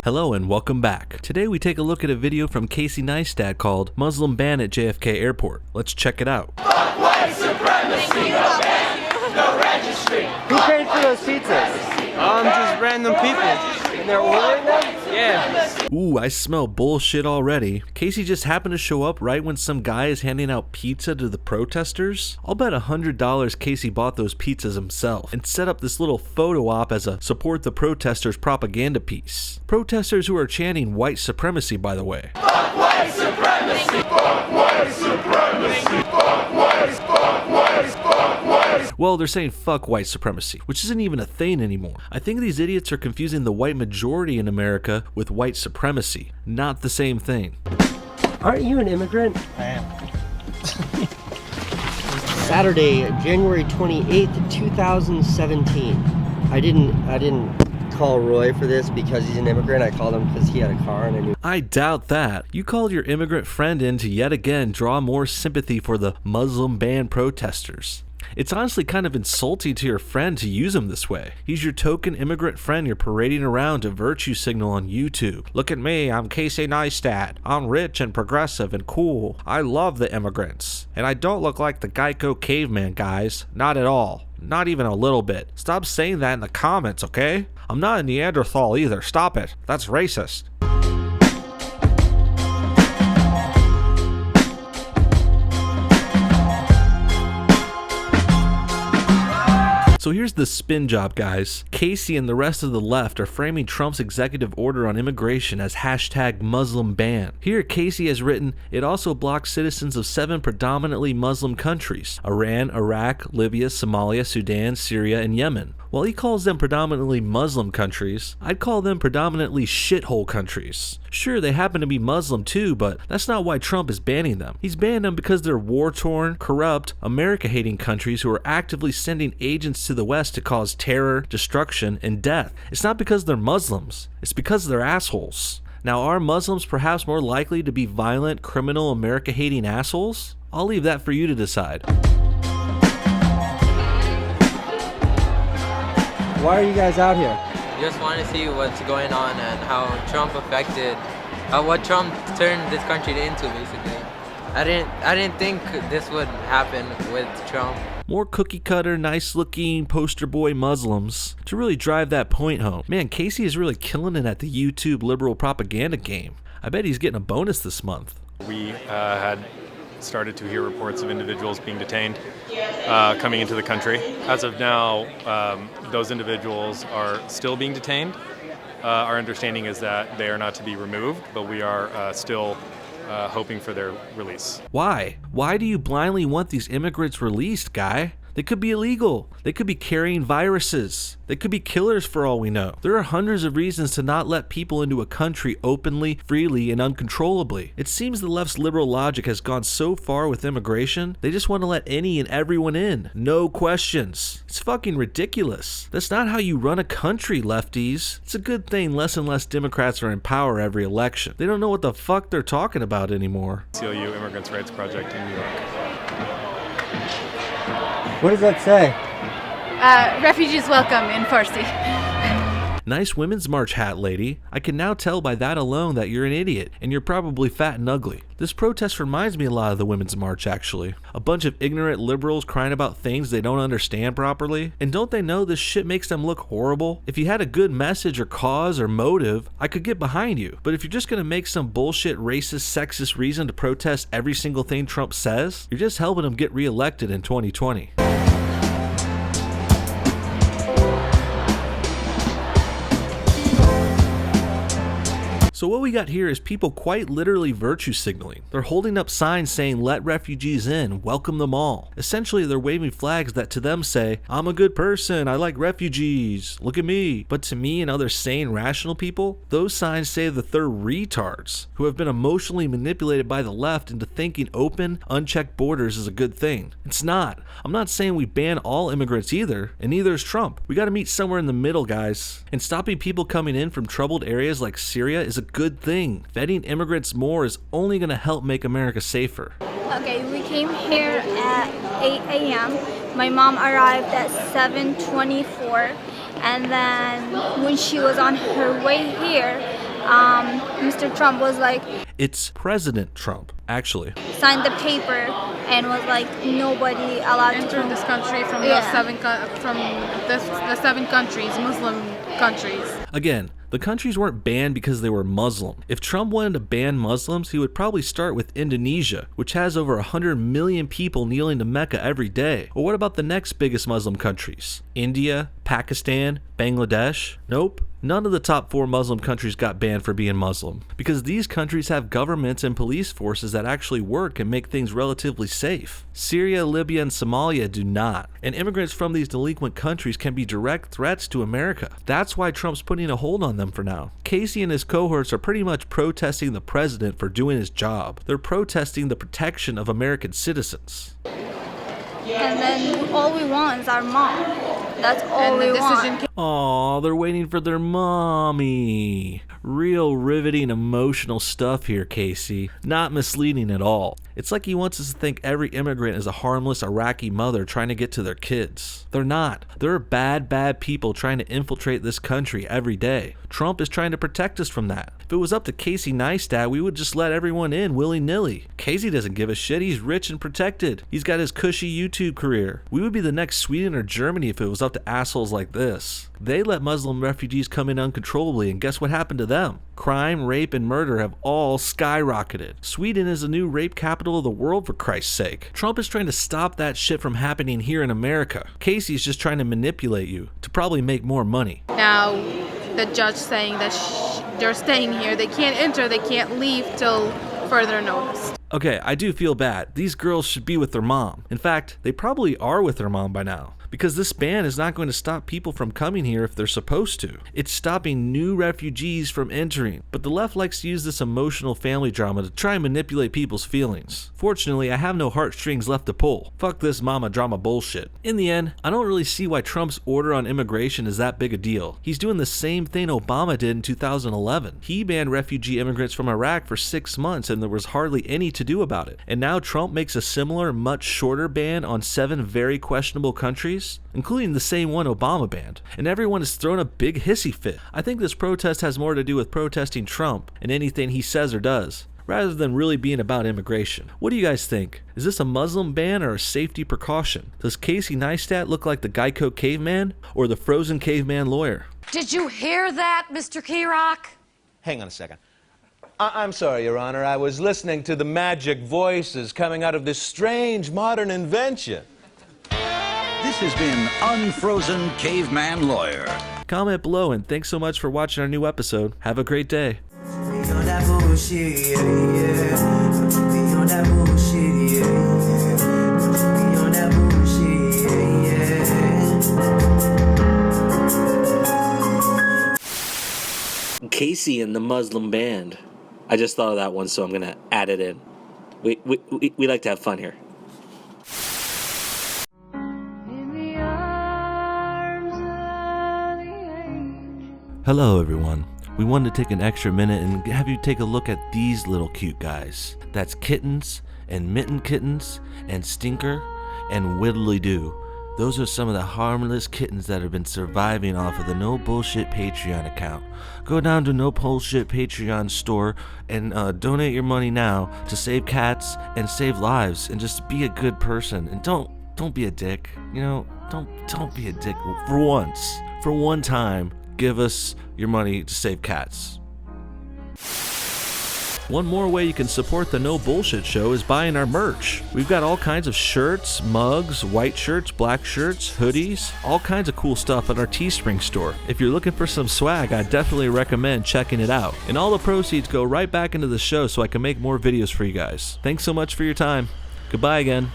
Hello and welcome back. Today we take a look at a video from Casey Neistat called Muslim Ban at JFK Airport. Let's check it out. Fuck white supremacy, no ban, no registry. Who paid for those pizzas? Just random people. And they're ordering them? Yeah. Ooh, I smell bullshit already. Casey just happened to show up right when some guy is handing out pizza to the protesters. I'll bet $100 Casey bought those pizzas himself and set up this little photo op as a support the protesters propaganda piece. Protesters who are chanting white supremacy, by the way. Fuck white supremacy. Fuck white supremacy. Fuck white, fuck white, fuck white. Well, they're saying fuck white supremacy, which isn't even a thing anymore. I think these idiots are confusing the white majority in America with white supremacy. Not the same thing. Aren't you an immigrant? I am. Saturday, January 28th, 2017. I didn't call Roy for this because he's an immigrant. I called him because he had a car and I knew. I doubt that. You called your immigrant friend in to yet again draw more sympathy for the Muslim ban protesters. It's honestly kind of insulting to your friend to use him this way. He's your token immigrant friend you're parading around to virtue signal on YouTube. Look at me, I'm Casey Neistat. I'm rich and progressive and cool. I love the immigrants. And I don't look like the Geico caveman guys. Not at all. Not even a little bit. Stop saying that in the comments, okay? I'm not a Neanderthal either. Stop it. That's racist. So here's the spin job, guys. Casey and the rest of the left are framing Trump's executive order on immigration as hashtag Muslim ban. Here, Casey has written, it also blocks citizens of 7 predominantly Muslim countries: Iran, Iraq, Libya, Somalia, Sudan, Syria, and Yemen. While he calls them predominantly Muslim countries, I'd call them predominantly shithole countries. Sure, they happen to be Muslim too, but that's not why Trump is banning them. He's banning them because they're war-torn, corrupt, America-hating countries who are actively sending agents to the West to cause terror, destruction, and death. It's not because they're Muslims. It's because they're assholes. Now, are Muslims perhaps more likely to be violent, criminal, America-hating assholes? I'll leave that for you to decide. Why are you guys out here? Just want to see what's going on and how Trump affected, what Trump turned this country into, basically. I didn't think this would happen with Trump. More cookie cutter, nice looking poster boy Muslims to really drive that point home. Man, Casey is really killing it at the YouTube liberal propaganda game. I bet he's getting a bonus this month. We had started to hear reports of individuals being detained coming into the country. As of now, those individuals are still being detained. Our understanding is that they are not to be removed, but we are still hoping for their release. Why? Why do you blindly want these immigrants released, guy? They could be illegal. They could be carrying viruses. They could be killers for all we know. There are hundreds of reasons to not let people into a country openly, freely, and uncontrollably. It seems the left's liberal logic has gone so far with immigration, they just want to let any and everyone in. No questions. It's fucking ridiculous. That's not how you run a country, lefties. It's a good thing less and less Democrats are in power every election. They don't know what the fuck they're talking about anymore. CLU Immigrants' Rights Project in New York. What does that say? Refugees welcome in Farsi. Nice Women's March hat, lady. I can now tell by that alone that you're an idiot, and you're probably fat and ugly. This protest reminds me a lot of the Women's March, actually. A bunch of ignorant liberals crying about things they don't understand properly. And don't they know this shit makes them look horrible? If you had a good message or cause or motive, I could get behind you. But if you're just gonna make some bullshit racist, sexist reason to protest every single thing Trump says, you're just helping him get reelected in 2020. So what we got here is people quite literally virtue signaling. They're holding up signs saying, let refugees in, welcome them all. Essentially, they're waving flags that to them say, I'm a good person, I like refugees, look at me. But to me and other sane, rational people, those signs say that they're retards who have been emotionally manipulated by the left into thinking open, unchecked borders is a good thing. It's not. I'm not saying we ban all immigrants either, and neither is Trump. We gotta meet somewhere in the middle, guys. And stopping people coming in from troubled areas like Syria is a good thing. Vetting immigrants more is only going to help make America safer. Okay, we came here at 8 a.m. My mom arrived at 7:24, and then when she was on her way here, Mr. Trump was like, It's President Trump, actually. signed the paper and was like, nobody allowed to enter come. this country from Yeah. the seven countries, Muslim countries. Again, the countries weren't banned because they were Muslim. If Trump wanted to ban Muslims, he would probably start with Indonesia, which has over 100 million people kneeling to Mecca every day. Or what about the next biggest Muslim countries? India, Pakistan, Bangladesh? Nope. None of the top 4 Muslim countries got banned for being Muslim, because these countries have governments and police forces that actually work and make things relatively safe. Syria, Libya, and Somalia do not, and immigrants from these delinquent countries can be direct threats to America. That's why Trump's putting a hold on them for now. Casey and his cohorts are pretty much protesting the president for doing his job. They're protesting the protection of American citizens. And then all we want is our mom. That's all And the we decision want. Aw, they're waiting for their mommy. Real riveting emotional stuff here, Casey. Not misleading at all. It's like he wants us to think every immigrant is a harmless Iraqi mother trying to get to their kids. They're not. There are bad people trying to infiltrate this country every day. Trump is trying to protect us from that. If it was up to Casey Neistat, we would just let everyone in willy-nilly. Casey doesn't give a shit. He's rich and protected. He's got his cushy YouTube career. We would be the next Sweden or Germany if it was up to assholes like this. They let Muslim refugees come in uncontrollably, and guess what happened to them? Crime, rape, and murder have all skyrocketed. Sweden is the new rape capital of the world, for Christ's sake. Trump is trying to stop that shit from happening here in America. Casey's just trying to manipulate you to probably make more money. now, the judge saying that they're staying here, they can't enter, they can't leave till further notice. Okay, I do feel bad. These girls should be with their mom. In fact, they probably are with their mom by now. Because this ban is not going to stop people from coming here if they're supposed to. It's stopping new refugees from entering. But the left likes to use this emotional family drama to try and manipulate people's feelings. Fortunately, I have no heartstrings left to pull. Fuck this mama drama bullshit. In the end, I don't really see why Trump's order on immigration is that big a deal. He's doing the same thing Obama did in 2011. He banned refugee immigrants from Iraq for 6 months and there was hardly any to do about it. And now Trump makes a similar, much shorter ban on 7 very questionable countries, including the same one Obama banned, and everyone has thrown a big hissy fit. I think this protest has more to do with protesting Trump and anything he says or does, rather than really being about immigration. What do you guys think? Is this a Muslim ban or a safety precaution? Does Casey Neistat look like the Geico caveman or the frozen caveman lawyer? Did you hear that, Mr. Kirok? Hang on a second. I'm sorry, Your Honor. I was listening to the magic voices coming out of this strange modern invention. This has been Unfrozen Caveman Lawyer. Comment below and thanks so much for watching our new episode. Have a great day. Casey and the Muslim Band. I just thought of that one, so I'm gonna add it in. We like to have fun here. Hello everyone. We wanted to take an extra minute and have you take a look at these little cute guys. That's Kittens and Mitten Kittens and Stinker and Whittly Doo. Those are some of the harmless kittens that have been surviving off of the No Bullshit Patreon account. Go down to No Bullshit Patreon store and donate your money now to save cats and save lives and just be a good person and don't be a dick. You know, don't be a dick for once. For one time, give us your money to save cats. One more way you can support the No Bullshit Show is buying our merch. We've got all kinds of shirts, mugs, white shirts, black shirts, hoodies, all kinds of cool stuff at our Teespring store. If you're looking for some swag, I definitely recommend checking it out. And all the proceeds go right back into the show so I can make more videos for you guys. Thanks so much for your time. Goodbye again.